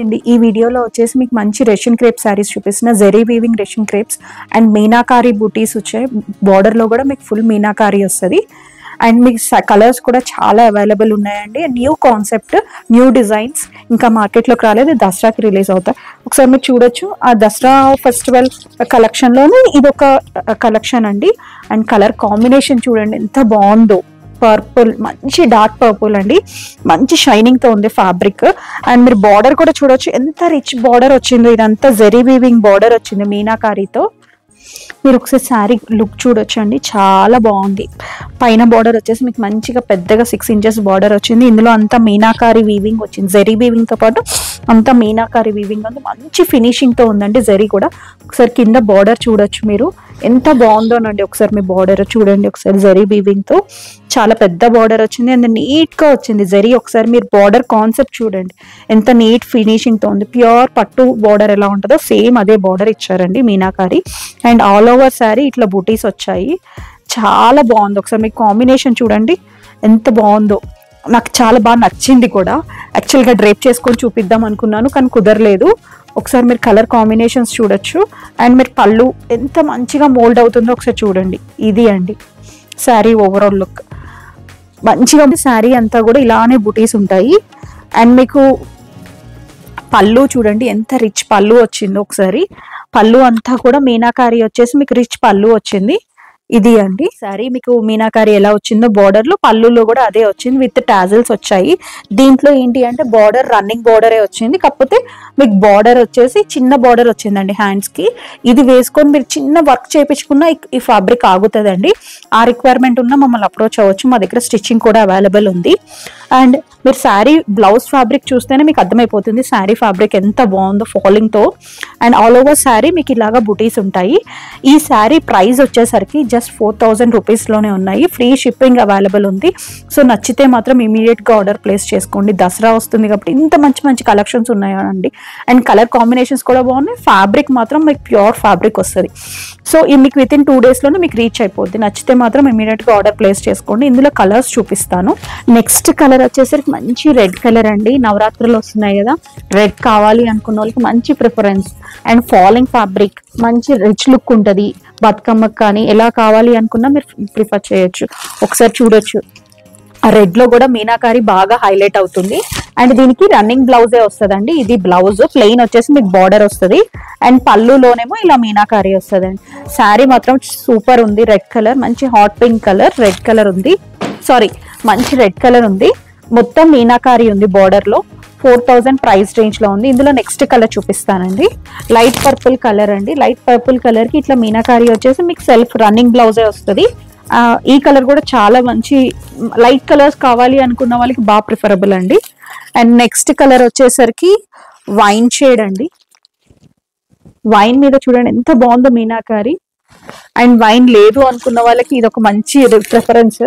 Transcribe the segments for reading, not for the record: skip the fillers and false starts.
అండి, ఈ వీడియోలో వచ్చేసి మీకు మంచి రెషన్ క్రేప్ శారీస్ చూపిస్తున్న. జెరీ వీవింగ్ రెషన్ క్రేప్స్ అండ్ మీనాకారి బూటీస్ వచ్చాయి. బార్డర్లో కూడా మీకు ఫుల్ మీనాకారి వస్తుంది. అండ్ మీకు కలర్స్ కూడా చాలా అవైలబుల్ ఉన్నాయండి. న్యూ కాన్సెప్ట్, న్యూ డిజైన్స్ ఇంకా మార్కెట్లోకి రాలేదు, దసరాకి రిలీజ్ అవుతాయి. ఒకసారి మీరు చూడొచ్చు, ఆ దసరా ఫెస్టివల్ కలెక్షన్లోనే ఇది ఒక కలెక్షన్ అండి. అండ్ కలర్ కాంబినేషన్ చూడండి ఎంత బాగుందో. పర్పుల్, మంచి డార్క్ పర్పుల్ అండి, మంచి షైనింగ్ తో ఉంది ఫ్యాబ్రిక్. అండ్ మీరు బార్డర్ కూడా చూడొచ్చు ఎంత రిచ్ బార్డర్ వచ్చిందో. ఇదంతా జెరీ వీవింగ్ బార్డర్ వచ్చింది మీనాకారితో. మీరు ఒకసారి శారీ లుక్ చూడొచ్చు అండి, చాలా బాగుంది. పైన బార్డర్ వచ్చేసి మీకు మంచిగా పెద్దగా 6 inches బార్డర్ వచ్చింది. ఇందులో అంతా మీనాకారి వీవింగ్ వచ్చింది. జెరీ వీవింగ్ తో పాటు అంతా మీనాకారి వీవింగ్ ఉంది. మంచి ఫినిషింగ్ తో ఉందండి జెరీ కూడా. ఒకసారి కింద బార్డర్ చూడొచ్చు మీరు ఎంత బాగుందోనండి. ఒకసారి మీ బార్డర్ చూడండి ఒకసారి, జెరీ వీవింగ్ తో చాలా పెద్ద బార్డర్ వచ్చింది అండ్ నీట్ గా వచ్చింది జెరీ. ఒకసారి మీరు బార్డర్ కాన్సెప్ట్ చూడండి ఎంత నీట్ ఫినిషింగ్ తో ఉంది. ప్యూర్ పట్టు బార్డర్ ఎలా ఉంటుందో సేమ్ అదే బార్డర్ ఇచ్చారండి meenakari. And all over sari ఇట్లా బూటీస్ వచ్చాయి, చాలా బాగుంది. ఒకసారి మీకు కాంబినేషన్ చూడండి ఎంత బాగుందో. నాకు చాలా బాగా నచ్చింది కూడా. యాక్చువల్గా డ్రేప్ చేసుకొని చూపిద్దాం అనుకున్నాను కానీ కుదరలేదు. ఒకసారి మీరు కలర్ కాంబినేషన్స్ చూడొచ్చు. అండ్ మీరు పళ్ళు ఎంత మంచిగా మోల్డ్ అవుతుందో ఒకసారి చూడండి. ఇది అండి శారీ ఓవరాల్ లుక్. మంచిగా శారీ అంతా కూడా ఇలానే బుటీస్ ఉంటాయి. అండ్ మీకు పళ్ళు చూడండి ఎంత రిచ్ పళ్ళు వచ్చిందో. ఒకసారి పళ్ళు అంతా కూడా మీనాకారి వచ్చేసి మీకు రిచ్ పళ్ళు వచ్చింది. ఇది అండి సారీ, మీకు మీనాకారి ఎలా వచ్చిందో బార్డర్ లో, పళ్ళులో కూడా అదే వచ్చింది విత్ టాజిల్స్ వచ్చాయి. దీంట్లో ఏంటి అంటే బార్డర్ రన్నింగ్ బార్డరే వచ్చింది, కాకపోతే మీకు బార్డర్ వచ్చేసి చిన్న బార్డర్ వచ్చిందండి హ్యాండ్స్ కి. ఇది వేసుకొని మీరు చిన్న వర్క్ చేయించుకున్న ఈ ఫ్యాబ్రిక్ ఆగుతుందండి. ఆ రిక్వైర్మెంట్ ఉన్న మమ్మల్ని అప్రోచ్ అవ్వచ్చు, మా దగ్గర స్టిచ్చింగ్ కూడా అవైలబుల్ ఉంది. అండ్ మీరు శారీ బ్లౌజ్ ఫ్యాబ్రిక్ చూస్తేనే మీకు అర్థమైపోతుంది శారీ ఫ్యాబ్రిక్ ఎంత బాగుందో ఫాలింగ్ తో. అండ్ ఆల్ ఓవర్ శారీ మీకు ఇలాగా బుటీస్ ఉంటాయి. ఈ శారీ ప్రైస్ వచ్చేసరికి జస్ట్ 4000 రూపీస్ లోనే ఉన్నాయి. ఫ్రీ షిప్పింగ్ అవైలబుల్ ఉంది. సో నచ్చితే మాత్రం ఇమీడియట్ గా ఆర్డర్ ప్లేస్ చేసుకోండి. దసరా వస్తుంది కాబట్టి ఇంత మంచి మంచి కలెక్షన్స్ ఉన్నాయండి. అండ్ కలర్ కాంబినేషన్స్ కూడా బాగున్నాయి. ఫ్యాబ్రిక్ మాత్రం మీకు ప్యూర్ ఫ్యాబ్రిక్ వస్తుంది. సో మీకు విత్ ఇన్ 2 days లోనే మీకు రీచ్ అయిపోద్ది. నచ్చితే మాత్రం ఇమీడియట్ గా ఆర్డర్ ప్లేస్ చేసుకోండి. ఇందులో కలర్స్ చూపిస్తాను. నెక్స్ట్ కలర్ వచ్చేసరికి మంచి రెడ్ కలర్ అండి. నవరాత్రులు వస్తున్నాయి కదా, రెడ్ కావాలి అనుకున్న వాళ్ళకి మంచి ప్రిఫరెన్స్. అండ్ ఫాలింగ్ ఫ్యాబ్రిక్, మంచి రిచ్ లుక్ ఉంటుంది. బతుకమ్మకి కానీ ఎలా కావాలి అనుకున్నా మీరు ప్రిఫర్ చేయొచ్చు. ఒకసారి చూడొచ్చు, ఆ రెడ్ లో కూడా మీనాకారి బాగా హైలైట్ అవుతుంది. అండ్ దీనికి రన్నింగ్ బ్లౌజే వస్తుందండి. ఇది బ్లౌజ్ ప్లెయిన్ వచ్చేసి మీకు బార్డర్ వస్తుంది. అండ్ పళ్ళులోనేమో ఇలా మీనాకారి వస్తుంది అండి. శారీ మాత్రం సూపర్ ఉంది. రెడ్ కలర్, మంచి hot pink colour, red colour ఉంది, సారీ మంచి రెడ్ కలర్ ఉంది. మొత్తం మీనాకారి ఉంది బార్డర్ లో. 4000 ప్రైస్ రేంజ్ లో ఉంది. ఇందులో నెక్స్ట్ కలర్ చూపిస్తానండి. లైట్ పర్పుల్ కలర్ అండి. లైట్ పర్పుల్ కలర్ కి ఇట్లా మీనాకారి వచ్చేసి మీకు సెల్ఫ్ రన్నింగ్ బ్లౌజే వస్తుంది. ఈ కలర్ కూడా చాలా మంచి లైట్ కలర్స్ కావాలి అనుకున్న వాళ్ళకి బాగా ప్రిఫరబుల్ అండి. అండ్ నెక్స్ట్ కలర్ వచ్చేసరికి వైన్ షేడ్ అండి. వైన్ మీద చూడండి ఎంత బాగుందో మీనాకారి. అండ్ వైన్ లేదు అనుకున్న వాళ్ళకి ఇది ఒక మంచి ప్రిఫరెన్స్.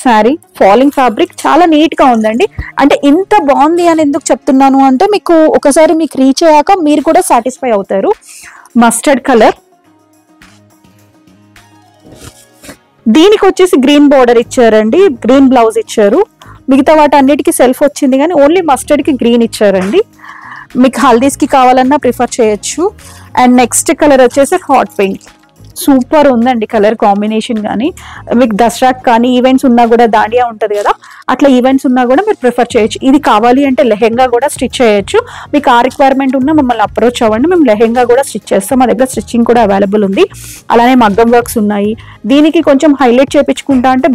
శారీ ఫాలింగ్ ఫ్యాబ్రిక్ చాలా నీట్ గా ఉందండి. అంటే ఇంత బాగుంది అని ఎందుకు చెప్తున్నాను అంటే మీకు ఒకసారి మీకు రీచ్ అయ్యాక మీరు కూడా సాటిస్ఫై అవుతారు. మస్టర్డ్ కలర్, దీనికి వచ్చేసి గ్రీన్ బార్డర్ ఇచ్చారండి, గ్రీన్ బ్లౌజ్ ఇచ్చారు. మిగతా వాటి అన్నిటికీ సెల్ఫ్ వచ్చింది కానీ ఓన్లీ మస్టర్డ్ కి గ్రీన్ ఇచ్చారండి. మీకు హల్దీస్ కి కావాలన్నా ప్రిఫర్ చేయొచ్చు. అండ్ నెక్స్ట్ కలర్ వచ్చేసి హాట్ పింక్. సూపర్ ఉందండి కలర్ కాంబినేషన్. కానీ మీకు దసరాకి కానీ ఈవెంట్స్ ఉన్నా కూడా, దాండియా ఉంటుంది కదా, అట్లా ఈవెంట్స్ ఉన్నా కూడా మీరు ప్రిఫర్ చేయొచ్చు. ఇది కావాలి అంటే లెహెంగా కూడా స్టిచ్ చేయొచ్చు. మీకు ఆ రిక్వైర్మెంట్ ఉన్నా మమ్మల్ని అప్రోచ్ అవ్వండి, మేము లెహెంగా కూడా స్టిచ్ చేస్తాం. మా దగ్గర స్టిచ్చింగ్ కూడా అవైలబుల్ ఉంది. అలానే మగ్గం వర్క్స్ ఉన్నాయి. దీనికి కొంచెం హైలైట్ చేయించుకుంటా అంటే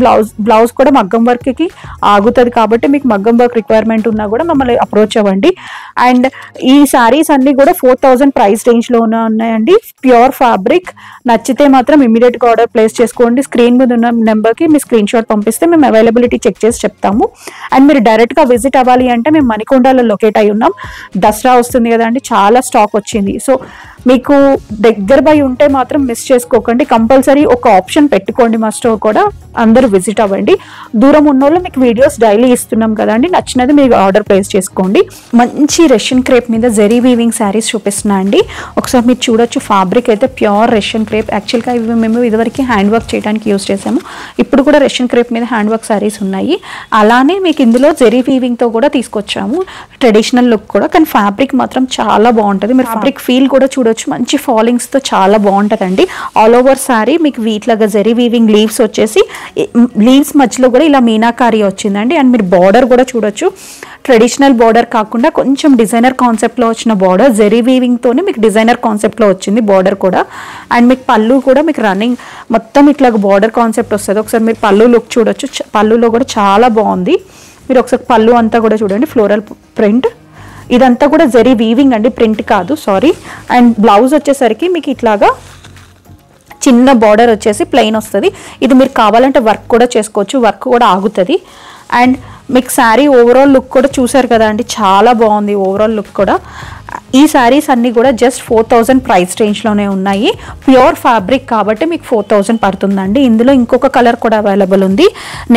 బ్లౌజ్ కూడా మగ్గం వర్క్ కి ఆగుతుంది. కాబట్టి మీకు మగ్గం వర్క్ రిక్వైర్మెంట్ ఉన్నా కూడా మమ్మల్ని అప్రోచ్ అవ్వండి. అండ్ ఈ శారీస్ అన్ని కూడా 4000 ప్రైస్ రేంజ్ లో ఉన్నాయండి. Pure fabric. నచ్చితే మాత్రం ఇమీడియట్ గా ఆర్డర్ ప్లేస్ చేసుకోండి. స్క్రీన్ మీద ఉన్న నెంబర్ కి మీ స్క్రీన్ షాట్ పంపిస్తే మేము అవైలబిలిటీ చెక్ చేసి చెప్తాము. అండ్ మీరు డైరెక్ట్ గా విజిట్ అవ్వాలి అంటే మేము మణికొండలో లొకేట్ అయి ఉన్నాం. దసరా వస్తుంది కదండి, చాలా స్టాక్ వచ్చింది. సో మీకు దగ్గర బై ఉంటే మాత్రం మిస్ చేసుకోకండి. కంపల్సరీ ఒక ఆప్షన్ పెట్టుకోండి మా స్టోర్ కూడా. అందరూ విజిట్ అవ్వండి. దూరం ఉన్నోళ్ళు మీకు వీడియోస్ డైలీ ఇస్తున్నాం కదండి, నచ్చినది మీరు ఆర్డర్ ప్లేస్ చేసుకోండి. మంచి రష్యన్ క్రేప్ మీద జెరీ వీవింగ్ శారీస్ చూపిస్తున్నా అండి. ఒకసారి మీరు చూడొచ్చు, ఫ్యాబ్రిక్ అయితే ప్యూర్ రష్యన్ క్రేప్. యాక్చువల్గా ఇవి మేము ఇదివరకు హ్యాండ్ వర్క్ చేయడానికి యూజ్ చేసాము, ఇప్పుడు కూడా రష్యన్ క్రేప్ మీద హ్యాండ్ వర్క్ శారీస్ ఉన్నాయి. అలానే మీకు ఇందులో జెరీ వీవింగ్తో కూడా తీసుకొచ్చాము, ట్రెడిషనల్ లుక్ కూడా. కానీ ఫ్యాబ్రిక్ మాత్రం చాలా బాగుంటుంది. మీరు ఫ్యాబ్రిక్ ఫీల్ కూడా చూడొచ్చు, మంచి ఫాలింగ్స్తో చాలా బాగుంటుందండి. ఆల్ ఓవర్ శారీ మీకు వీట్లాగా జెరీ వీవింగ్ లీవ్స్ వచ్చేసి, లీవ్స్ మధ్యలో కూడా ఇలా మీనాకారి వచ్చిందండి. అండ్ మీరు బార్డర్ కూడా చూడొచ్చు, ట్రెడిషనల్ బార్డర్ కాకుండా కొంచెం డిజైనర్ కాన్సెప్ట్లో వచ్చిన బార్డర్, జెరీ వీవింగ్తోనే మీకు డిజైనర్ కాన్సెప్ట్లో వచ్చింది బార్డర్ కూడా. అండ్ మీకు పళ్ళు కూడా మీకు రన్నింగ్ మొత్తం ఇట్లా బార్డర్ కాన్సెప్ట్ వస్తుంది. ఒకసారి మీరు పళ్ళు లుక్ చూడొచ్చు, పళ్ళులో కూడా చాలా బాగుంది. మీరు ఒకసారి పళ్ళు అంతా కూడా చూడండి, ఫ్లోరల్ ప్రింట్. ఇదంతా కూడా జెరీ వీవింగ్ అండి, ప్రింట్ కాదు, సారీ. అండ్ బ్లౌజ్ వచ్చేసరికి మీకు ఇట్లాగా చిన్న బార్డర్ వచ్చేసి ప్లెయిన్ వస్తుంది. ఇది మీరు కావాలంటే వర్క్ కూడా చేసుకోవచ్చు, వర్క్ కూడా ఆగుతుంది. అండ్ మీకు శారీ ఓవరాల్ లుక్ కూడా చూసారు కదా అండి, చాలా బాగుంది ఓవరాల్ లుక్ కూడా. ఈ శారీస్ అన్నీ కూడా జస్ట్ 4000 ప్రైస్ రేంజ్లోనే ఉన్నాయి. ప్యూర్ ఫ్యాబ్రిక్ కాబట్టి మీకు 4000 పడుతుందండి. ఇందులో ఇంకొక కలర్ కూడా అవైలబుల్ ఉంది.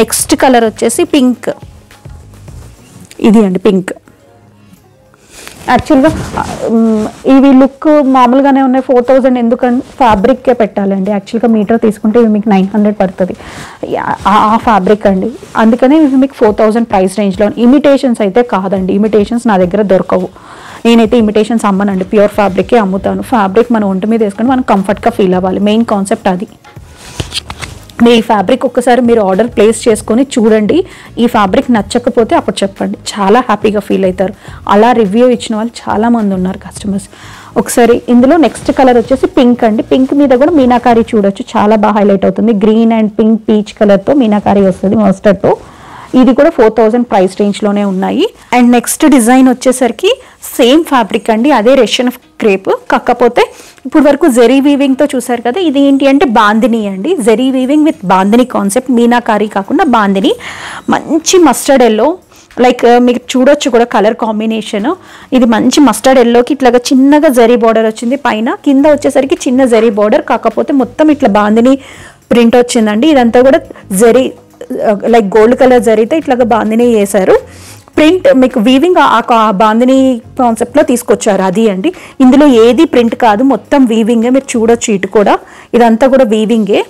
నెక్స్ట్ కలర్ వచ్చేసి పింక్. ఇది అండి పింక్. యాక్చువల్గా ఇవి లుక్ మామూలుగానే ఉన్నాయి. 4000 ఎందుకంటే ఫ్యాబ్రిక్కే పెట్టాలండి. యాక్చువల్గా మీటర్ తీసుకుంటే ఇవి మీకు 900 పడుతుంది ఆ ఫ్యాబ్రిక్ అండి. అందుకనే ఇవి మీకు 4000 ప్రైస్ రేంజ్లో. ఇమిటేషన్స్ అయితే కాదండి, ఇమిటేషన్స్ నా దగ్గర దొరకవు. నేనైతే ఇమిటేషన్స్ అమ్మనండి, ప్యూర్ ఫ్యాబ్రికే అమ్ముతాను. ఫ్యాబ్రిక్ మన ఒంటి మీద వేసుకొని మనం కంఫర్ట్గా ఫీల్ అవ్వాలి, మెయిన్ కాన్సెప్ట్ అది. మీ ఈ ఫ్యాబ్రిక్ ఒక్కసారి మీరు ఆర్డర్ ప్లేస్ చేసుకొని చూడండి. ఈ ఫ్యాబ్రిక్ నచ్చకపోతే అప్పుడు చెప్పండి, చాలా హ్యాపీగా ఫీల్ అవుతారు. అలా రివ్యూ ఇచ్చిన వాళ్ళు చాలామంది ఉన్నారు కస్టమర్స్. ఒకసారి ఇందులో నెక్స్ట్ కలర్ వచ్చేసి పింక్ అండి. పింక్ మీద కూడా మీనాకారి చూడొచ్చు, చాలా బాగా హైలైట్ అవుతుంది. గ్రీన్ అండ్ పింక్ పీచ్ కలర్తో మీనాకారి వస్తుంది మస్టర్డ్తో. ఇది కూడా 4000 ప్రైస్ రేంజ్లోనే ఉన్నాయి. అండ్ నెక్స్ట్ డిజైన్ వచ్చేసరికి సేమ్ ఫ్యాబ్రిక్ అండి, అదే రష్యన్ క్రేప్, కాకపోతే ఇప్పుడు వరకు జెరీ వీవింగ్తో చూసారు కదా, ఇది ఏంటి అంటే బాందిని అండి. Zari weaving with bandhani concept, meenakari కాకుండా బాందిని. మంచి మస్టర్డ్ ఎల్లో, లైక్ మీరు చూడొచ్చు కూడా కలర్ కాంబినేషన్. ఇది మంచి మస్టర్డ్ ఎల్లోకి ఇట్లాగా చిన్నగా జరీ బార్డర్ వచ్చింది పైన, కింద వచ్చేసరికి చిన్న జరీ బార్డర్, కాకపోతే మొత్తం ఇట్లా బాందిని ప్రింట్ వచ్చిందండి. ఇదంతా కూడా జరీ లైక్ గోల్డ్ కలర్ జరీతో ఇట్లాగా బాందిని వేశారు. ప్రింట్ మీకు వీవింగ్ ఆ బాందిని కాన్సెప్ట్లో తీసుకొచ్చారు, అది అండి. ఇందులో ఏది ప్రింట్ కాదు, మొత్తం వీవింగే. మీరు చూడొచ్చు, ఇటు కూడా ఇదంతా కూడా వీవింగే.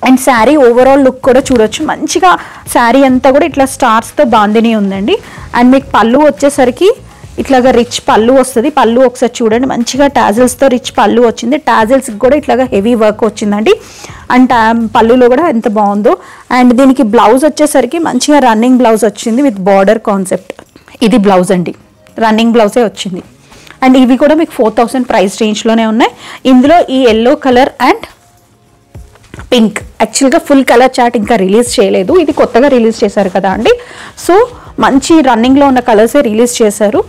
అండ్ శారీ ఓవరాల్ లుక్ కూడా చూడొచ్చు, మంచిగా శారీ అంతా కూడా ఇట్లా స్టార్స్తో బాందిని ఉందండి. అండ్ మీకు పళ్ళు వచ్చేసరికి ఇట్లాగా రిచ్ పళ్ళు వస్తుంది. పళ్ళు ఒకసారి చూడండి, మంచిగా టాజిల్స్తో రిచ్ పళ్ళు వచ్చింది. టాజిల్స్కి కూడా ఇట్లాగా హెవీ వర్క్ వచ్చిందండి. అండ్ పళ్ళులో కూడా ఎంత బాగుందో. అండ్ దీనికి బ్లౌజ్ వచ్చేసరికి మంచిగా రన్నింగ్ బ్లౌజ్ వచ్చింది విత్ బార్డర్ కాన్సెప్ట్. ఇది బ్లౌజ్ అండి, రన్నింగ్ బ్లౌజే వచ్చింది. అండ్ ఇవి కూడా మీకు 4000 ప్రైస్ రేంజ్లోనే ఉన్నాయి. ఇందులో ఈ ఎల్లో కలర్ అండ్ పింక్, యాక్చువల్గా ఫుల్ కలర్ చార్ట్ ఇంకా రిలీజ్ చేయలేదు, ఇది కొత్తగా రిలీజ్ చేశారు కదా అండి. సో మంచి రన్నింగ్లో ఉన్న కలర్సే రిలీజ్ చేశారు.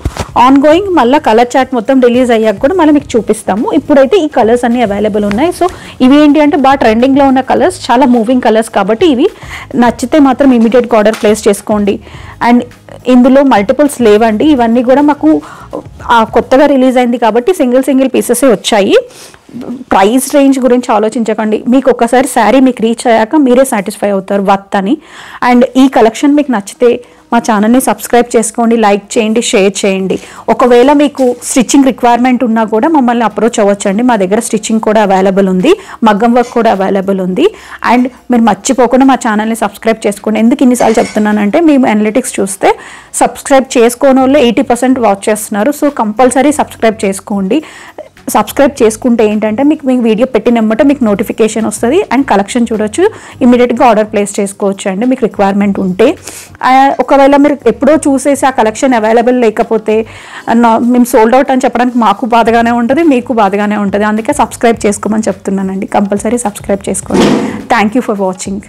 ఆన్ గోయింగ్ మళ్ళీ కలర్ చార్ట్ మొత్తం రిలీజ్ అయ్యాక కూడా మళ్ళీ మీకు చూపిస్తాము. ఇప్పుడైతే ఈ కలర్స్ అన్నీ అవైలబుల్ ఉన్నాయి. సో ఇవి ఏంటి అంటే బాగా ట్రెండింగ్లో ఉన్న కలర్స్, చాలా మూవింగ్ కలర్స్ కాబట్టి ఇవి నచ్చితే మాత్రం ఇమీడియట్గా ఆర్డర్ ప్లేస్ చేసుకోండి. అండ్ ఇందులో మల్టిపుల్స్ లేవండి, ఇవన్నీ కూడా మాకు కొత్తగా రిలీజ్ అయింది కాబట్టి సింగిల్ పీసెసే వచ్చాయి. ప్రైస్ రేంజ్ గురించి ఆలోచించకండి, మీకు ఒక్కసారి శారీ మీకు రీచ్ అయ్యాక మీరే సాటిస్ఫై అవుతారు వర్త్ అని. అండ్ ఈ కలెక్షన్ మీకు నచ్చితే మా ఛానల్ని సబ్స్క్రైబ్ చేసుకోండి, లైక్ చేయండి, షేర్ చేయండి. ఒకవేళ మీకు స్టిచ్చింగ్ రిక్వైర్మెంట్ ఉన్నా కూడా మమ్మల్ని అప్రోచ్ అవ్వచ్చండి. మా దగ్గర స్టిచ్చింగ్ కూడా అవైలబుల్ ఉంది, మగ్గం వర్క్ కూడా అవైలబుల్ ఉంది. అండ్ మీరు మర్చిపోకుండా మా ఛానల్ని సబ్స్క్రైబ్ చేసుకోండి. ఎందుకు ఇన్నిసార్లు చెప్తున్నానంటే మేము అనలిటిక్స్ చూస్తే సబ్స్క్రైబ్ చేసుకోని వాళ్ళు 80% వాచ్ చేస్తున్నారు. సో కంపల్సరీ సబ్స్క్రైబ్ చేసుకోండి. సబ్స్క్రైబ్ చేసుకుంటే ఏంటంటే మీకు వీడియో పెట్టినమ్మట మీకు నోటిఫికేషన్ వస్తుంది. అండ్ కలెక్షన్ చూడొచ్చు, ఇమీడియట్గా ఆర్డర్ ప్లేస్ చేసుకోవచ్చు అండి మీకు రిక్వైర్మెంట్ ఉంటే. ఒకవేళ మీరు ఎప్పుడో చూసేసి ఆ కలెక్షన్ అవైలబుల్ లేకపోతే మేము సోల్డ్ అవుట్ అని చెప్పడానికి మాకు బాధగానే ఉంటుంది, మీకు బాధగానే ఉంటుంది. అందుకే సబ్స్క్రైబ్ చేసుకోమని చెప్తున్నానండి, కంపల్సరీ సబ్స్క్రైబ్ చేసుకోండి. Thank you for watching.